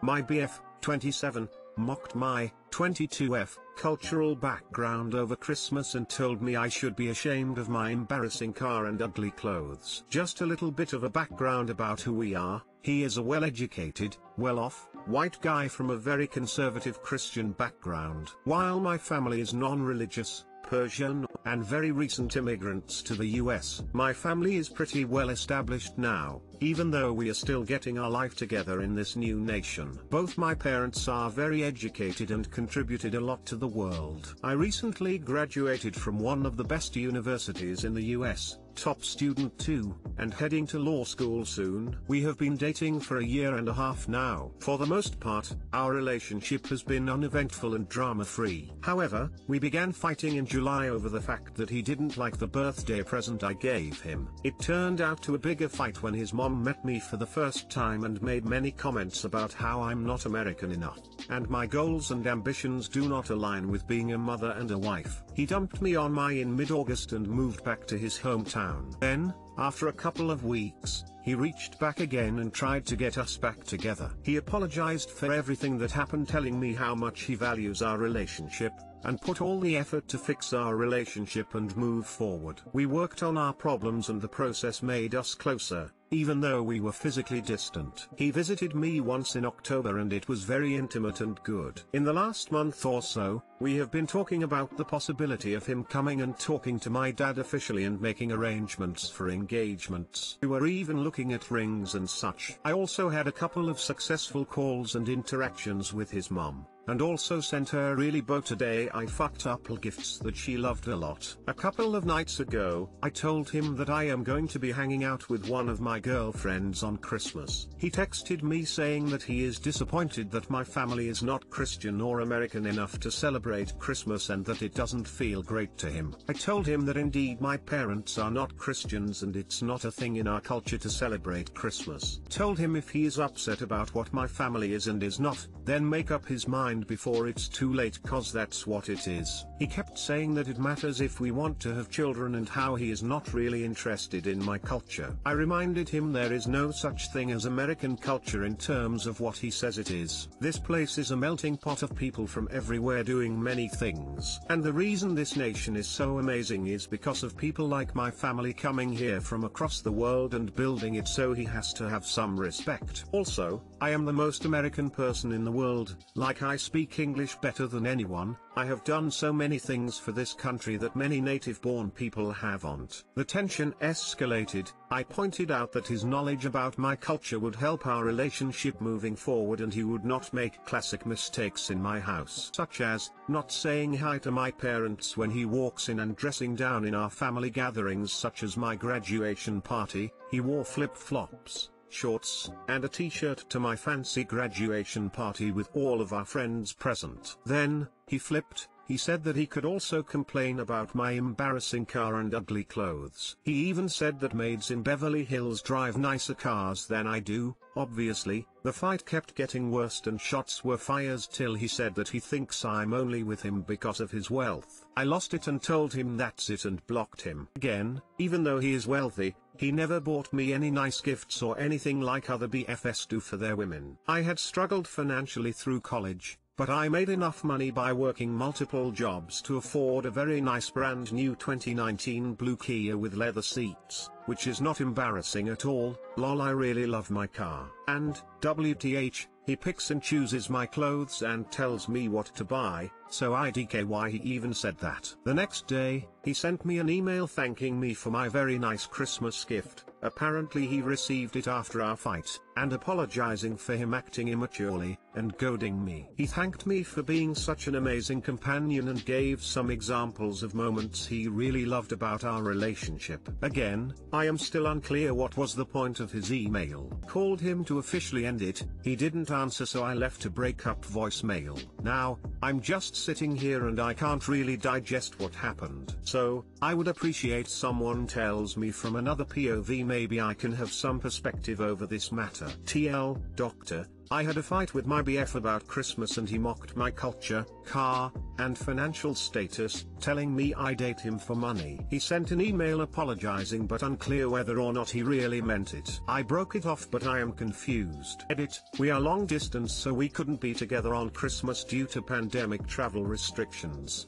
My BF, 27, mocked my 22F cultural background over Christmas and told me I should be ashamed of my embarrassing car and ugly clothes. Just a little bit of a background about who we are. He is a well-educated, well-off, white guy from a very conservative Christian background. While my family is non-religious, Persian, and very recent immigrants to the US. My family is pretty well established now, even though we are still getting our life together in this new nation. Both my parents are very educated and contributed a lot to the world. I recently graduated from one of the best universities in the US, top student too, and heading to law school soon. We have been dating for a year and a half now. For the most part, our relationship has been uneventful and drama-free. However, we began fighting in July over the fact that he didn't like the birthday present I gave him. It turned out to a bigger fight when his mom met me for the first time and made many comments about how I'm not American enough, and my goals and ambitions do not align with being a mother and a wife. He dumped me on my in mid-August and moved back to his hometown. Then, after a couple of weeks, he reached back again and tried to get us back together. He apologized for everything that happened, telling me how much he values our relationship, and put all the effort to fix our relationship and move forward. We worked on our problems and the process made us closer, even though we were physically distant. He visited me once in October and it was very intimate and good. In the last month or so, we have been talking about the possibility of him coming and talking to my dad officially and making arrangements for engagements. We were even looking at rings and such. I also had a couple of successful calls and interactions with his mom, and also sent her really today I fucked up gifts that she loved a lot. A couple of nights ago, I told him that I am going to be hanging out with one of my girlfriends on Christmas. He texted me saying that he is disappointed that my family is not Christian or American enough to celebrate Christmas and that it doesn't feel great to him. I told him that indeed my parents are not Christians and it's not a thing in our culture to celebrate Christmas. Told him if he is upset about what my family is and is not, then make up his mind before it's too late, cause that's what it is. He kept saying that it matters if we want to have children and how he is not really interested in my culture. I reminded him there is no such thing as American culture in terms of what he says it is. This place is a melting pot of people from everywhere doing many things. And the reason this nation is so amazing is because of people like my family coming here from across the world and building it, so he has to have some respect. Also, I am the most American person in the world, like I speak English better than anyone. I have done so many things for this country that many native-born people haven't. The tension escalated. I pointed out that his knowledge about my culture would help our relationship moving forward and he would not make classic mistakes in my house, such as not saying hi to my parents when he walks in and dressing down in our family gatherings such as my graduation party. He wore flip-flops, shorts, and a t-shirt to my fancy graduation party with all of our friends present. Then, he flipped. He said that he could also complain about my embarrassing car and ugly clothes. He even said that maids in Beverly Hills drive nicer cars than I do. Obviously, the fight kept getting worse and shots were fired till he said that he thinks I'm only with him because of his wealth. I lost it and told him that's it and blocked him. Again, even though he is wealthy, he never bought me any nice gifts or anything like other BFS do for their women. I had struggled financially through college, but I made enough money by working multiple jobs to afford a very nice brand new 2019 blue Kia with leather seats, which is not embarrassing at all. Lol, I really love my car. And, WTH, he picks and chooses my clothes and tells me what to buy, so I DK why he even said that. The next day, he sent me an email thanking me for my very nice Christmas gift. Apparently he received it after our fight, and apologizing for him acting immaturely, and goading me. He thanked me for being such an amazing companion and gave some examples of moments he really loved about our relationship. Again, I am still unclear what was the point of his email. Called him to officially end it, he didn't answer, so I left a breakup voicemail. Now, I'm just sitting here and I can't really digest what happened. So, I would appreciate someone tells me from another POV, maybe I can have some perspective over this matter. TL, Doctor, I had a fight with my BF about Christmas and he mocked my culture, car, and financial status, telling me I date him for money. He sent an email apologizing but unclear whether or not he really meant it. I broke it off but I am confused. Edit, we are long distance so we couldn't be together on Christmas due to pandemic travel restrictions.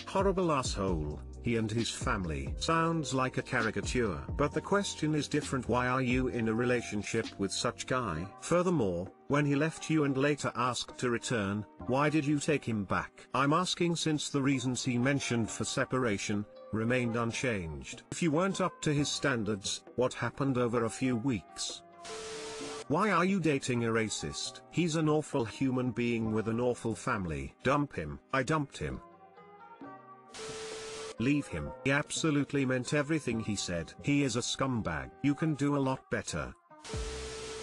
Horrible asshole. He and his family. Sounds like a caricature. But the question is different. Why are you in a relationship with such guy? Furthermore, when he left you and later asked to return, why did you take him back? I'm asking since the reasons he mentioned for separation remained unchanged. If you weren't up to his standards, what happened over a few weeks? Why are you dating a racist? He's an awful human being with an awful family. Dump him. I dumped him. Leave him. He absolutely meant everything he said. He is a scumbag. You can do a lot better.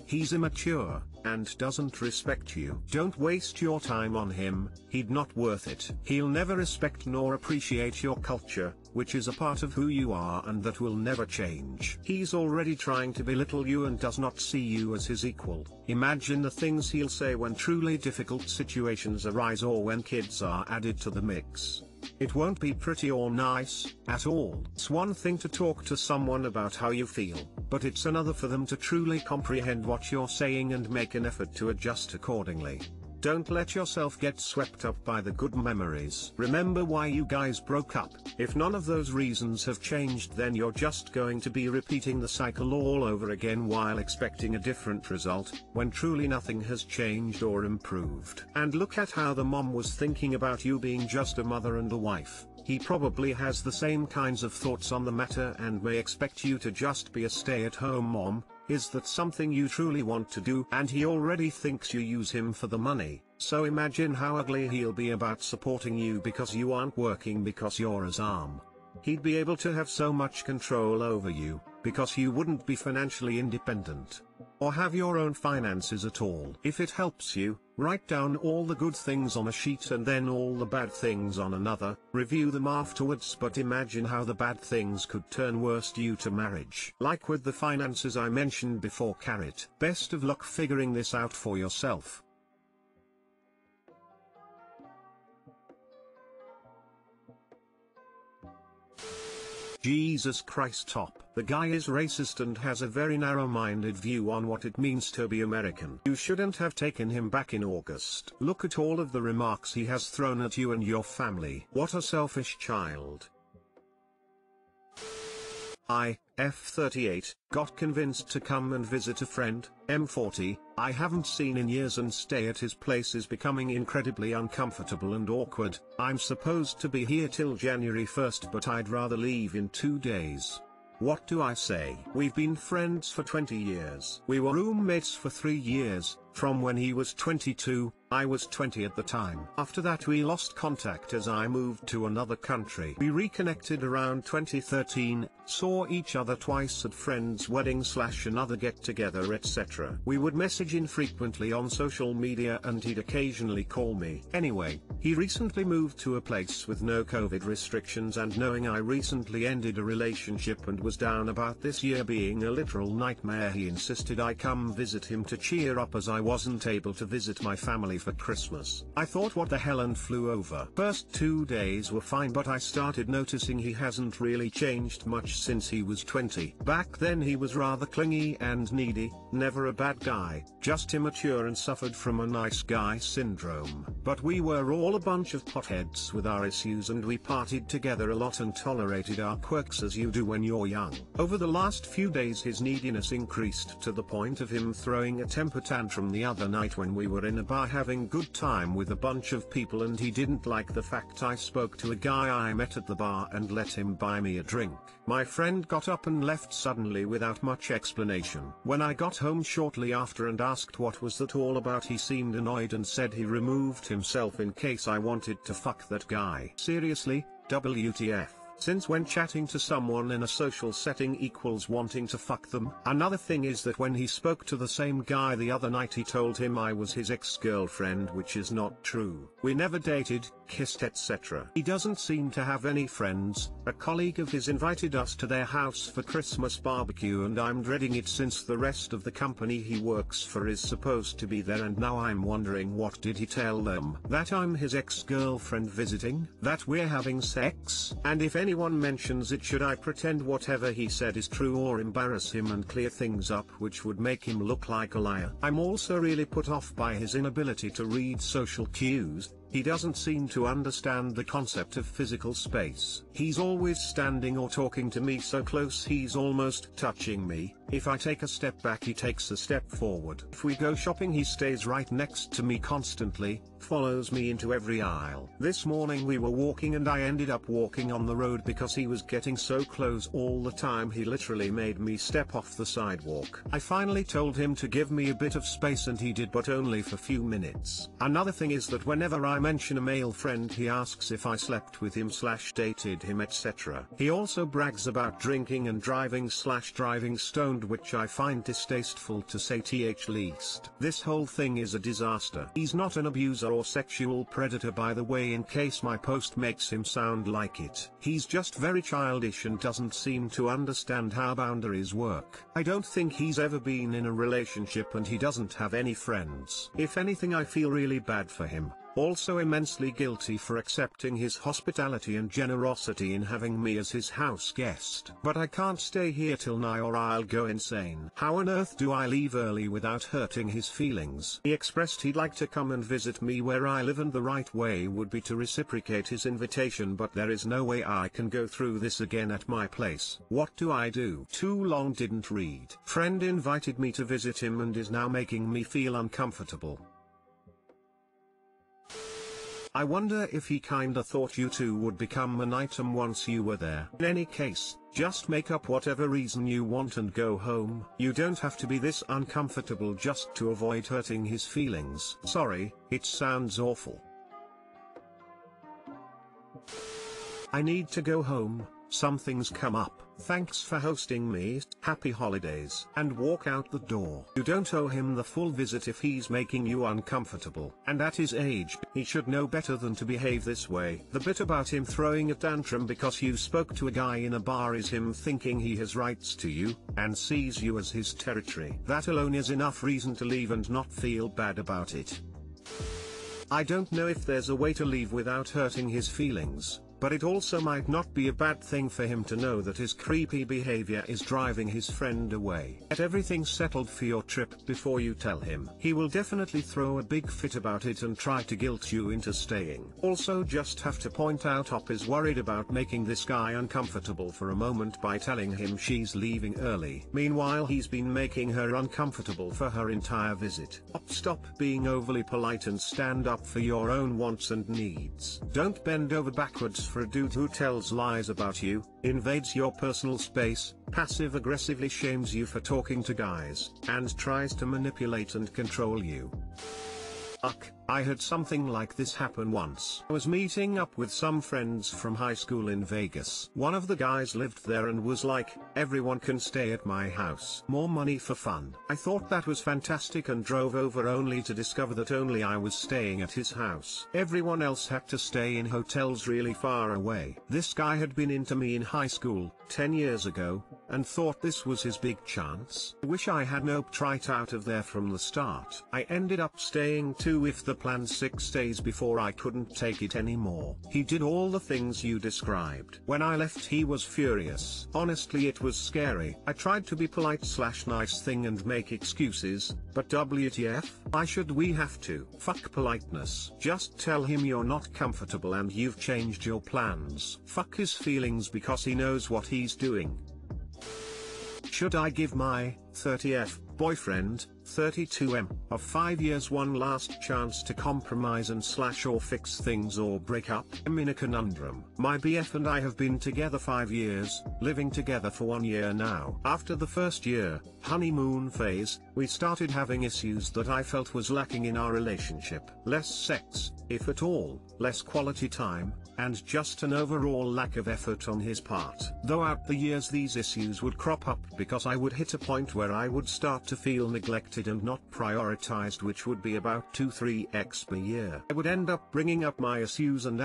He's immature, and doesn't respect you. Don't waste your time on him, he'd not worth it. He'll never respect nor appreciate your culture, which is a part of who you are and that will never change. He's already trying to belittle you and does not see you as his equal. Imagine the things he'll say when truly difficult situations arise or when kids are added to the mix. It won't be pretty or nice, at all. It's one thing to talk to someone about how you feel, but it's another for them to truly comprehend what you're saying and make an effort to adjust accordingly. Don't let yourself get swept up by the good memories. Remember why you guys broke up. If none of those reasons have changed, then you're just going to be repeating the cycle all over again while expecting a different result, when truly nothing has changed or improved. And look at how the mom was thinking about you being just a mother and a wife. He probably has the same kinds of thoughts on the matter and may expect you to just be a stay-at-home mom. Is that something you truly want to do? And he already thinks you use him for the money, so imagine how ugly he'll be about supporting you because you aren't working because you're his arm. He'd be able to have so much control over you, because you wouldn't be financially independent, or have your own finances at all. If it helps you, write down all the good things on a sheet and then all the bad things on another, review them afterwards, but imagine how the bad things could turn worse due to marriage. Like with the finances I mentioned before. Carrot. Best of luck figuring this out for yourself. Jesus Christ top. The guy is racist and has a very narrow-minded view on what it means to be American. You shouldn't have taken him back in August. Look at all of the remarks he has thrown at you and your family. What a selfish child. I, F38, got convinced to come and visit a friend, M40, I haven't seen in years, and stay at his place is becoming incredibly uncomfortable and awkward. I'm supposed to be here till January 1st, but I'd rather leave in 2 days. What do I say? We've been friends for 20 years. We were roommates for 3 years, from when he was 22, I was 20 at the time. After that we lost contact as I moved to another country. We reconnected around 2013, saw each other twice at friends' weddings / another get-together, etc. We would message infrequently on social media and he'd occasionally call me. Anyway, he recently moved to a place with no COVID restrictions, and knowing I recently ended a relationship and was down about this year being a literal nightmare, he insisted I come visit him to cheer up as I wasn't able to visit my family for Christmas. I thought what the hell and flew over. First 2 days were fine, but I started noticing he hasn't really changed much since he was 20. Back then he was rather clingy and needy, never a bad guy, just immature and suffered from a nice guy syndrome. But we were all a bunch of potheads with our issues, and we partied together a lot and tolerated our quirks as you do when you're young. Over the last few days his neediness increased to the point of him throwing a temper tantrum the other night when we were in a bar having good time with a bunch of people, and he didn't like the fact I spoke to a guy I met at the bar and let him buy me a drink. My friend got up and left suddenly without much explanation. When I got home shortly after and asked what was that all about, he seemed annoyed and said he removed himself in case I wanted to fuck that guy. Seriously, WTF? Since when chatting to someone in a social setting equals wanting to fuck them? Another thing is that when he spoke to the same guy the other night, he told him I was his ex-girlfriend, which is not true. We never dated, kissed etc. He doesn't seem to have any friends. A colleague of his invited us to their house for Christmas barbecue and I'm dreading it since the rest of the company he works for is supposed to be there, and now I'm wondering, what did he tell them? That I'm his ex-girlfriend visiting? That we're having sex? And if anyone mentions it, should I pretend whatever he said is true or embarrass him and clear things up, which would make him look like a liar? I'm also really put off by his inability to read social cues. He doesn't seem to understand the concept of physical space. He's always standing or talking to me so close he's almost touching me. If I take a step back, he takes a step forward. If we go shopping, he stays right next to me constantly, follows me into every aisle. This morning we were walking and I ended up walking on the road because he was getting so close all the time he literally made me step off the sidewalk. I finally told him to give me a bit of space and he did, but only for few minutes. Another thing is that whenever I mention a male friend, he asks if I slept with him / dated him etc. He also brags about drinking and driving / driving stoned, which I find distasteful to say th least. This whole thing is a disaster. He's not an abuser or sexual predator, by the way, in case my post makes him sound like it. He's just very childish and doesn't seem to understand how boundaries work. I don't think he's ever been in a relationship and he doesn't have any friends. If anything, I feel really bad for him. Also immensely guilty for accepting his hospitality and generosity in having me as his house guest. But I can't stay here till 9 or I'll go insane. How on earth do I leave early without hurting his feelings? He expressed he'd like to come and visit me where I live, and the right way would be to reciprocate his invitation, but there is no way I can go through this again at my place. What do I do? Too long didn't read. Friend invited me to visit him and is now making me feel uncomfortable. I wonder if he kinda thought you two would become an item once you were there. In any case, just make up whatever reason you want and go home. You don't have to be this uncomfortable just to avoid hurting his feelings. Sorry, it sounds awful. I need to go home, something's come up. Thanks for hosting me, happy holidays, and walk out the door. You don't owe him the full visit if he's making you uncomfortable. And at his age, he should know better than to behave this way. The bit about him throwing a tantrum because you spoke to a guy in a bar is him thinking he has rights to you, and sees you as his territory. That alone is enough reason to leave and not feel bad about it. I don't know if there's a way to leave without hurting his feelings, but it also might not be a bad thing for him to know that his creepy behavior is driving his friend away. Get everything settled for your trip before you tell him. He will definitely throw a big fit about it and try to guilt you into staying. Also, just have to point out Op is worried about making this guy uncomfortable for a moment by telling him she's leaving early. Meanwhile, he's been making her uncomfortable for her entire visit. Op, stop being overly polite and stand up for your own wants and needs. Don't bend over backwards for a dude who tells lies about you, invades your personal space, passive-aggressively shames you for talking to guys, and tries to manipulate and control you. I had something like this happen once. I was meeting up with some friends from high school in Vegas. One of the guys lived there and was like, everyone can stay at my house. More money for fun. I thought that was fantastic and drove over only to discover that only I was staying at his house. Everyone else had to stay in hotels really far away. This guy had been into me in high school, 10 years ago, and thought this was his big chance. I wish I had noped right out of there from the start. I ended up staying 2 if the planned 6 days before I couldn't take it anymore. He did all the things you described. When I left, he was furious. Honestly, it was scary. I tried to be polite / nice thing and make excuses, but WTF? Why should we have to? Fuck politeness. Just tell him you're not comfortable and you've changed your plans. Fuck his feelings because he knows what he's doing. Should I give my 30F boyfriend, 32M, of 5 years one last chance to compromise and / or fix things or break up? I'm in a conundrum. My BF and I have been together 5 years, living together for 1 year now. After the first year, honeymoon phase, we started having issues that I felt was lacking in our relationship. Less sex, if at all, less quality time, and just an overall lack of effort on his part. Throughout the years these issues would crop up because I would hit a point where I would start to feel neglected and not prioritized, which would be about 2-3x per year. I would end up bringing up my issues and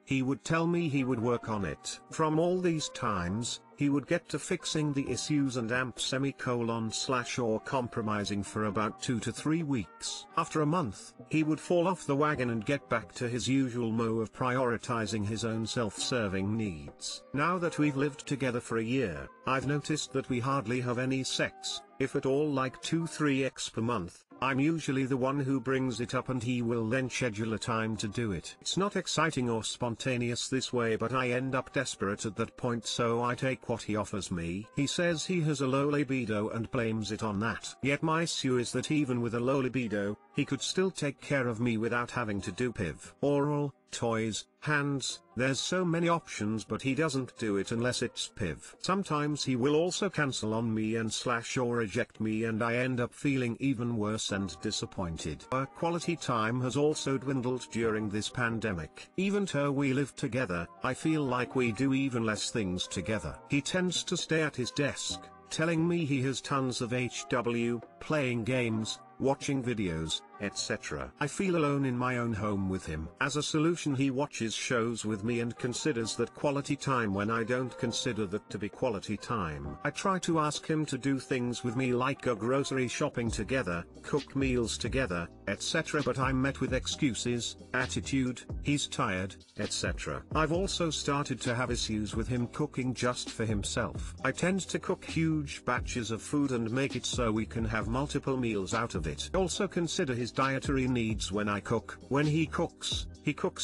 he would tell me he would work on it. From all these times, he would get to fixing the issues and or compromising for about 2 to 3 weeks. After a month, he would fall off the wagon and get back to his usual mode of prioritizing his own self-serving needs. Now that we've lived together for a year, I've noticed that we hardly have any sex, if at all, like 2-3x per month. I'm usually the one who brings it up and he will then schedule a time to do it. It's not exciting or spontaneous this way, but I end up desperate at that point, so I take what he offers me. He says he has a low libido and blames it on that. Yet my issue is that even with a low libido, he could still take care of me without having to do PIV. Oral, toys, hands, there's so many options, but he doesn't do it unless it's PIV. Sometimes he will also cancel on me and or reject me, and I end up feeling even worse and disappointed. Our quality time has also dwindled during this pandemic. Even though we live together, I feel like we do even less things together. He tends to stay at his desk, telling me he has tons of HW, playing games, watching videos, etc. I feel alone in my own home with him. As a solution, he watches shows with me and considers that quality time when I don't consider that to be quality time. I try to ask him to do things with me like go grocery shopping together, cook meals together, etc., but I'm met with excuses, attitude, he's tired, etc. I've also started to have issues with him cooking just for himself. I tend to cook huge batches of food and make it so we can have multiple meals out of it. I also consider his dietary needs when I cook. When he cooks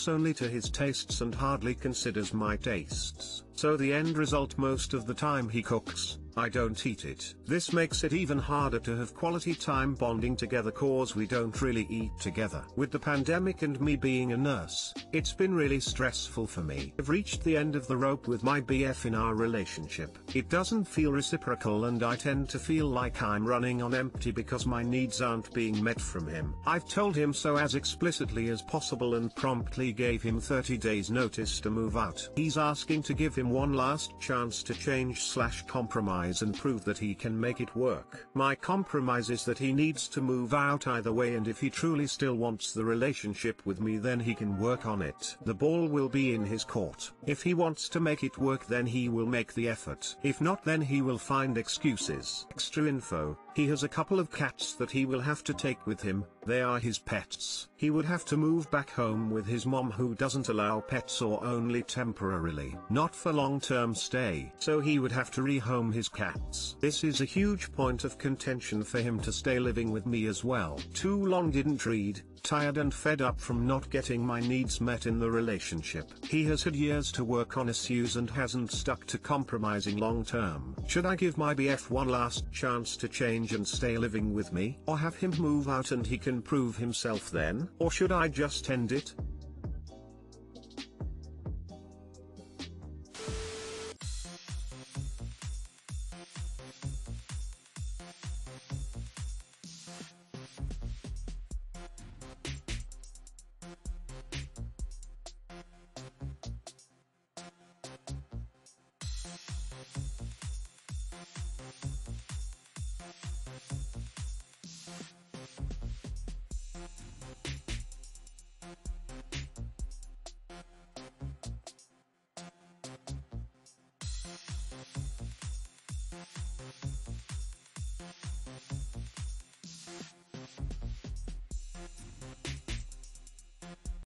only to his tastes and hardly considers my tastes. So the end result, most of the time he cooks, I don't eat it. This makes it even harder to have quality time bonding together cause we don't really eat together. With the pandemic and me being a nurse, it's been really stressful for me. I've reached the end of the rope with my BF in our relationship. It doesn't feel reciprocal and I tend to feel like I'm running on empty because my needs aren't being met from him. I've told him so as explicitly as possible and promptly gave him 30 days notice to move out. He's asking to give him one last chance to change/compromise and prove that he can make it work. My compromise is that he needs to move out either way, and if he truly still wants the relationship with me, then he can work on it. The ball will be in his court. If he wants to make it work, then he will make the effort. If not, then he will find excuses. Extra info: he has a couple of cats that he will have to take with him. They are his pets. He would have to move back home with his mom, who doesn't allow pets or only temporarily, not for long-term stay. So he would have to rehome his cats. This is a huge point of contention for him to stay living with me as well. Too long didn't read, tired and fed up from not getting my needs met in the relationship. He has had years to work on issues and hasn't stuck to compromising long term. Should I give my BF one last chance to change and stay living with me, or have him move out and he can prove himself then? Or should I just end it?